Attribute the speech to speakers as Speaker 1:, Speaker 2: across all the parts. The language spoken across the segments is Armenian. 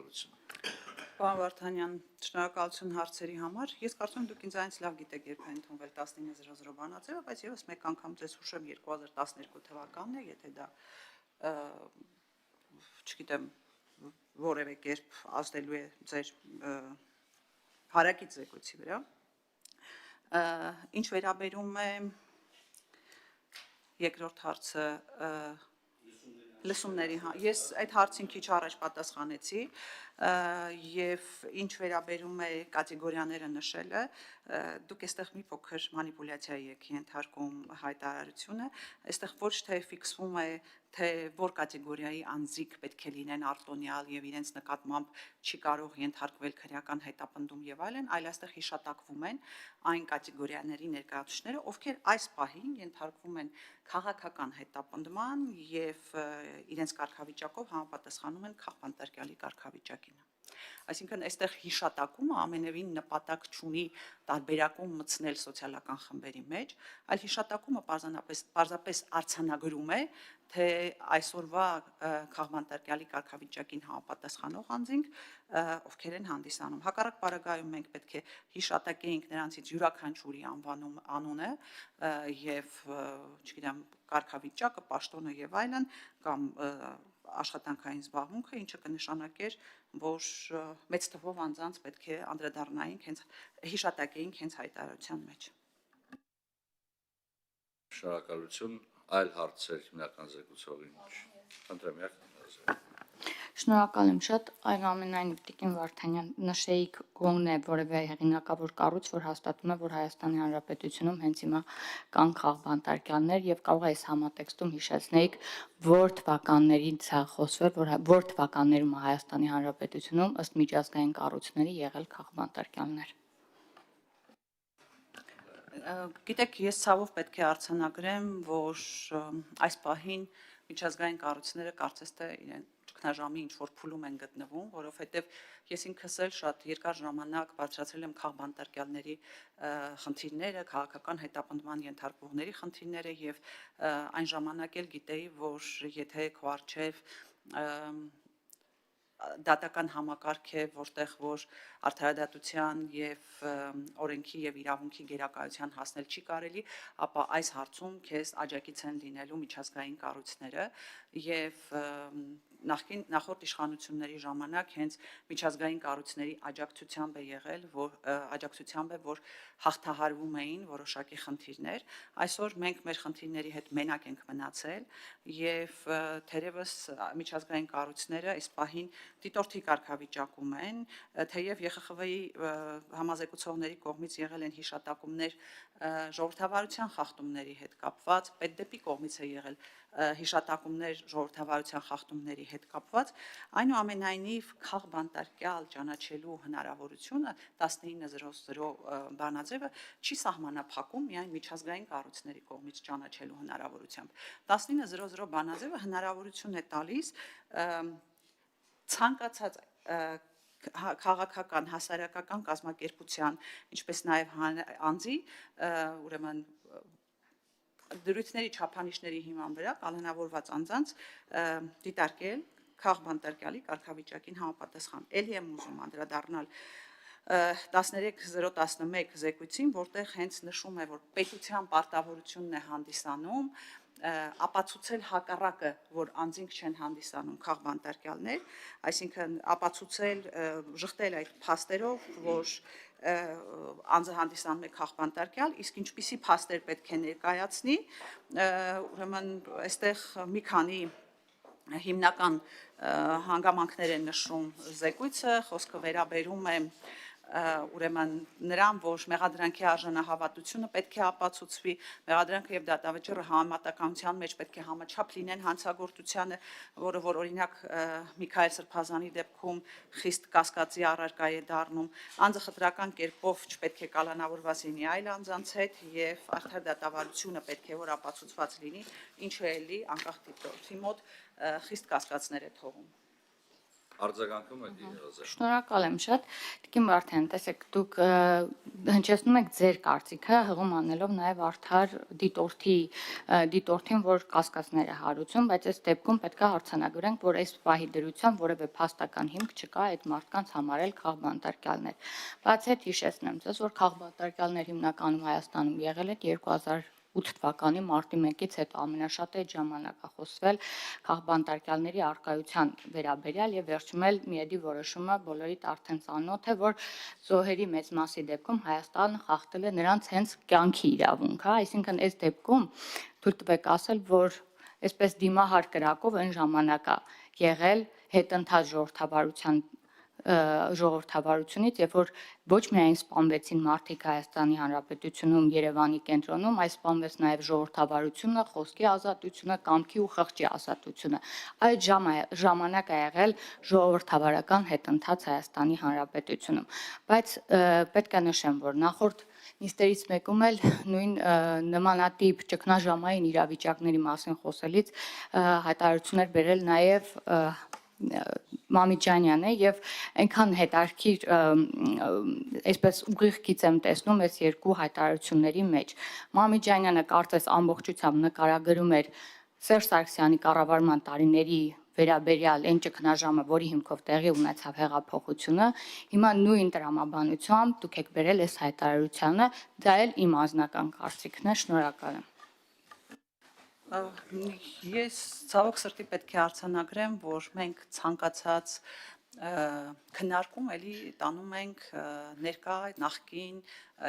Speaker 1: շնորհակալություն։
Speaker 2: Պարոն Վարդանյան, շնորհակալություն հարցերի համար։ Ես կարծում եմ դուք ինձանից լավ գիտեք երբ է ընդունվել 1900 բանաձևը, բայց եւս մեկ անգամ ձեզ հուշեմ 2012 թվականն է, եթե դա չգիտեմ որևէ կերպ ազդելու է ձեր հարակից զեկույցի վրա։ Ինչ վերաբերում է երկրորդ հարցը լսումների, ես այդ հարցին քիչ առաջ պատասխանեցի եւ ինչ վերաբերում է կատեգորիաները նշելը, դուք այստեղ մի փոքր մանիպուլյացիայի եք ենթարկում հայտարարությունը, այստեղ ոչ թե ֆիքսվում է թե որ կատեգորիայի անձիկ պետք է լինեն արտոնյալ եւ իրենց նկատմամբ չի կարող ենթարկվել քրեական հետապնդում եւ այլն, այլ այստեղ հիշատակվում են այն կատեգորիաների ներկայացուցիչները, ովքեր այս պահին ենթարկվում են քաղաքական հետապնդման եւ իրենց կարգավիճակով համապատասխանում են քաղբանտարկյալի կարգավիճակին։ Այսինքն այստեղ հիշատակումը ամենևին նպատակ չունի տարբերակում մտցնել սոցիալական խմբերի մեջ, այլ հիշատակումը պարզապես արձանագրում է, թե այսօրվա քաղբանտարկյալի կարգավիճակին համապատասխանող անձինք ովքեր են հանդիսանում։ Հակառակ պարագայում մենք պետք է հիշատակեինք նրանցից յուրաքանչյուրի անունը եւ, չգիտեմ, կարգավիճակը, պաշտոնը եւ այլն, կամ աշխատանքային զբաղմունքը, ինչը կնշանակեր, որ մեծ թվով անձանց պետք է անդրադառնայինք հենց հիշատակեինք հենց հայտարարության մեջ։
Speaker 1: Շնորհակալություն, այլ հարցեր հիմնական զեկուցողին։ Խնդրեմ,
Speaker 3: Շնորհակալ եմ շատ, այնուամենայնիվ Տիկին Վարդանյան, նշեիք գոնե որևէ հեղինակավոր կառույց, որ հաստատում է, որ Հայաստանի Հանրապետությունում հենց հիմա կան քաղբանտարկյալներ եւ կարող է այս համատեքստում հիշեցնեիք, որ թվականներից է խոսվել, որ թվականներում է Հայաստանի Հանրապետությունում ըստ միջազգային կառույցների եղել քաղբանտարկյալներ։
Speaker 2: Գիտեք, ես ցավով պետք է արձանագրեմ, որ այս պահին միջազգային կառույցները կարծես թե իրեն ճգնաժամի ինչ-որ փուլում են գտնվում, որովհետև ես ինքս էլ շատ երկար ժամանակ բարձրացրել եմ քաղբանտարկյալների խնդիրները, քաղաքական հետապնդման ենթարկվողների խնդիրները եւ այն ժամանակ էլ գիտեի, որ եթե քո առջև դատական համակարգ է, որտեղ որ արդարադատության եւ օրենքի եւ իրավունքի գերակայության հասնել չի կարելի, ապա այս հարցում քեզ աջակից են լինելու միջազգային կառույցները եւ նախորդ իշխանությունների ժամանակ հենց միջազգային կառույցների աջակցությամբ է եղել, որ հաղթահարվում էին որոշակի խնդիրներ։ Այսօր մենք մեր խնդիրների հետ մենակ ենք մնացել եւ թերևս միջազգային կառույցները այս պահին դիտորդի կարգավիճակում են, թեև ԵԽԽՎ-ի համազեկուցողների կողմից եղել են հիշատակումներ ժողովրդավարության խախտումների հետ կապված, պետդեպի կողմից է եղել հիշատակումներ ժողովրդավարության խախտումների հետ կապված, այնուամենայնիվ քաղբանտարկյալ ճանաչելու հնարավորությունը 1900 բանաձևը չի սահմանափակում միայն միջազգային կառույցների կողմից ճանաչելու հնարավորությամբ։ 1900 բանաձևը հնարավորություն է տալիս ցանկացած քաղաքական, հասարակական կազմակերպության, ինչպես նաև անձի, ուրեմն դրույթների չափանիշների հիման վրա կանոնավորված անձանց դիտարկել քաղբանտարկյալի կարգավիճակին համապատասխան։ Էլի եմ ուզում անդրադառնալ 13-011 զեկույցին, որտեղ հենց նշում է, որ պետության պարտավորությունն է հանդիսանում ապացուցել հակառակը, որ անձինք չեն հանդիսանում քաղբանտարկյալներ, այսինքն ապացուցել, ժխտել այդ փաստերով, որ անձը հանդիսանում է քաղբանտարկյալ, իսկ ինչպիսի փաստեր պետք է ներկայացնի, ուրեմն այստեղ մի քանի հիմնական հանգամանքներ են նշում զեկույցը, խոսքը վերաբերում է ուրեմն նրան, որ մեղադրանքի արժանահավատությունը պետք է ապացուցվի, մեղադրանքը եւ դատավճիռը համեմատականության մեջ պետք է համաչափ լինեն հանցագործությանը, որը որ օրինակ Միքայել Սրբազանի դեպքում խիստ կասկածի առարկա է դառնում, անձը խտրական կերպով չպետք է կալանավորված լինի այլ անձանց հետ եւ արդար դատավարությունը պետք է որ ապացուցված լինի, ինչը էլի անկախ դիտորդի մոտ խիստ կասկածներ է թողում։
Speaker 1: Արձագանքում եք Երազե։
Speaker 3: Շնորհակալ եմ շատ։ Տիկին Վարդան, տեսեք, դուք հնչեցնում եք ձեր կարծիքը, հղում անելով նաև արդար դիտորդին, որ կասկածներ է հարուցում, բայց այս դեպքում պետք է հարցանագրենք, որ այս պահի դրությամբ որևէ փաստական հիմք չկա այդ մարդկանց համարել քաղբանտարկյալներ։ Բացի այդ հիշեցնեմ ձեզ, որ քաղբանտարկյալներ հիմնականում Հայաստանում եղել են 2008 թվականի մարտի 1-ից հետո ամենաշատ այդ ժամանակ է խոսվել քաղբանտարկյալների արկայության վերաբերյալ եւ վերջում էլ միեդի որոշումը բոլորիդ արդեն ծանոթ է, որ զոհերի մեծ մասի դեպքում Հայաստանը խախտել է նրանց հենց կյանքի իրավունքը, այսինքն այս դեպքում թույլ տվեք ասել, որ այսպես դիմահար կրակով այն ժամանակա եղել հետընթաց ժողովրդավարությունից, երբ որ ոչ միայն սպանվեցին մարդիկ Հայաստանի Հանրապետությունում, Երևանի կենտրոնում, այլ սպանվեց նաև ժողովրդավարությունը, խոսքի ազատությունը, կամքի ու խղճի ազատությունը։ Այդ ժամանակ է եղել ժողովրդավարական հետընթաց Հայաստանի Հանրապետությունում։ Բայց պետք է նշեմ, որ նախորդ նիստերից մեկում էլ նույն նմանատիպ ճգնաժամային իրավիճակների մասին խոսելիս հայտարարություններ բերել նաև Մամիջանյանը եւ այնքան հետարքիր այսպես ուղիղ գիծ եմ տեսնում այս երկու հայտարարությունների մեջ։ Մամիջանյանը կարծես ամբողջությամբ նկարագրում էր Սերժ Սարգսյանի կառավարման տարիների վերաբերյալ այն ճգնաժամը, որի հիմքով տեղի ունեցավ հեղափոխությունը, հիմա նույն տրամաբանությամբ դուք եք բերել այս հայտարարությանը, դա էլ իմ անձնական կարծիքն է, շնորհակալ եմ։
Speaker 2: Ես ցավոք սրտի պետք է արձանագրեմ, որ մենք ցանկացած քննարկում էլի տանում ենք ներկա նախկին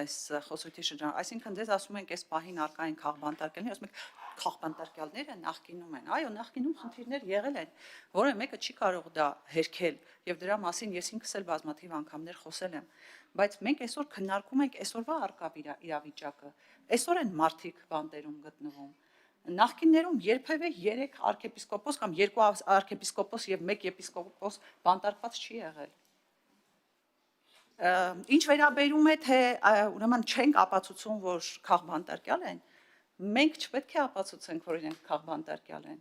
Speaker 2: այս խոսույթի շրջան, այսինքն դες ասում ենք այս պահին արկա են քաղբանտարկյալներ, ասում ենք քաղբանտարկյալները նախկինում են, այո, նախկինում խնդիրներ եղել են, որը մեկը չի կարող դա հերքել եւ դրա մասին ես ինքս էլ բազմաթիվ անգամներ խոսել եմ, բայց մենք այսօր քննարկում ենք այսօրվա արկա իրավիճակը, այսօր են մարդիկ բանտերում գտնվում։ Նախկիններում երբևէ 3 arczepiskopos կամ 2 arczepiskopos եւ 1 եպիսկոպոս բանտարկված չի եղել։ Ինչ վերաբերում է թե ուրեմն չենք ապացուցում, որ քաղբանտարկյալ են, մենք չպետք է ապացուցենք, որ իրենք քաղբանտարկյալ են։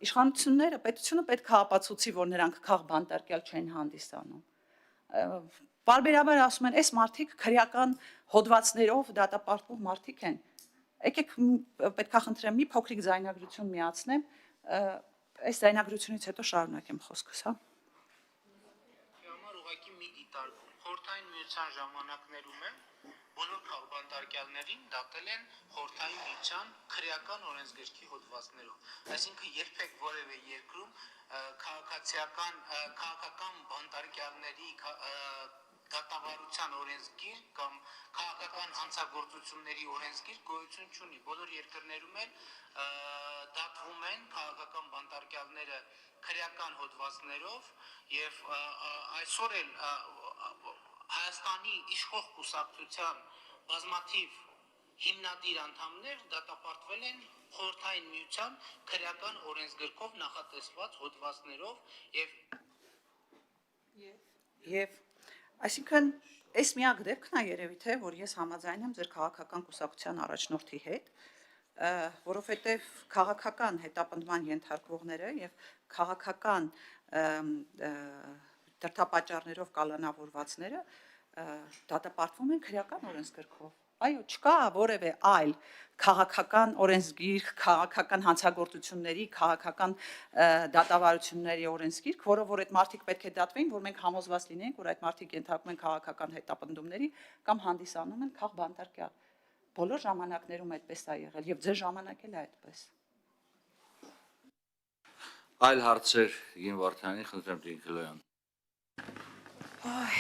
Speaker 2: Իշխանությունները, պետությունը պետք է ապացուցի, որ նրանք քաղբանտարկյալ չեն հանդիսանում։ Բարբերաբար ասում են, այս մարդիկ քրեական հոդվածներով դատապարտող մարդիկ են։ Եկեք պետք է խնդրեմ մի փոքրիկ ձայնագրություն միացնեմ, այս ձայնագրությունից հետո շարունակեմ խոսքս, հա։
Speaker 4: Համար ուղղակի մի դիտարկում խորհրդային միության ժամանակներում է բոլոր քաղբանտարկյալներին դատել են խորհրդային միության քրեական օրենսգրքի հոդվածներով։ Այսինքն երբեք որևէ երկրում քաղաքական բանտարկյալների դատավարության օրենսգիր կամ քաղաքական հանցագործությունների օրենսգիր գոյություն չունի։ Բոլոր երկրներում էլ դատվում են քաղաքական բանտարկյալները քրեական հոդվածներով եւ այսօր էլ Հայաստանի իշխող կուսակցության բազմաթիվ հիմնադիր անդամներ դատապարտվել են խորհրդային միության քրեական օրենսգրքով նախատեսված հոդվածներով
Speaker 2: եւ այսինքն այս միակ դեպքն է երևի թե որ ես համաձայն եմ ձեր քաղաքական կուսակցության առաջնորդի հետ, որովհետեւ քաղաքական հետապնդման ենթարկվողները եւ քաղաքական դրդապատճառներով կալանավորվածները դատապարտվում են քրեական օրենսգրքով։ Այո, չկա որևէ այլ քաղաքական օրենսգիր, քաղաքական հանցագործությունների, քաղաքական դատավարությունների օրենսգիրք, որով որ այդ մարդիկ պետք է դատվեին, որ մենք համոզված լինենք, որ այդ մարդիկ ենթարկվում են քաղաքական հետապնդումների կամ հանդիսանում են քաղբանտարկյալ։ Բոլոր ժամանակներում այդպես է եղել եւ ձեր ժամանակ էլ է այդպես։
Speaker 1: Այլ հարցեր Գին Վարդանի, խնդրեմ Տիկին Քլոյան։
Speaker 2: Այ,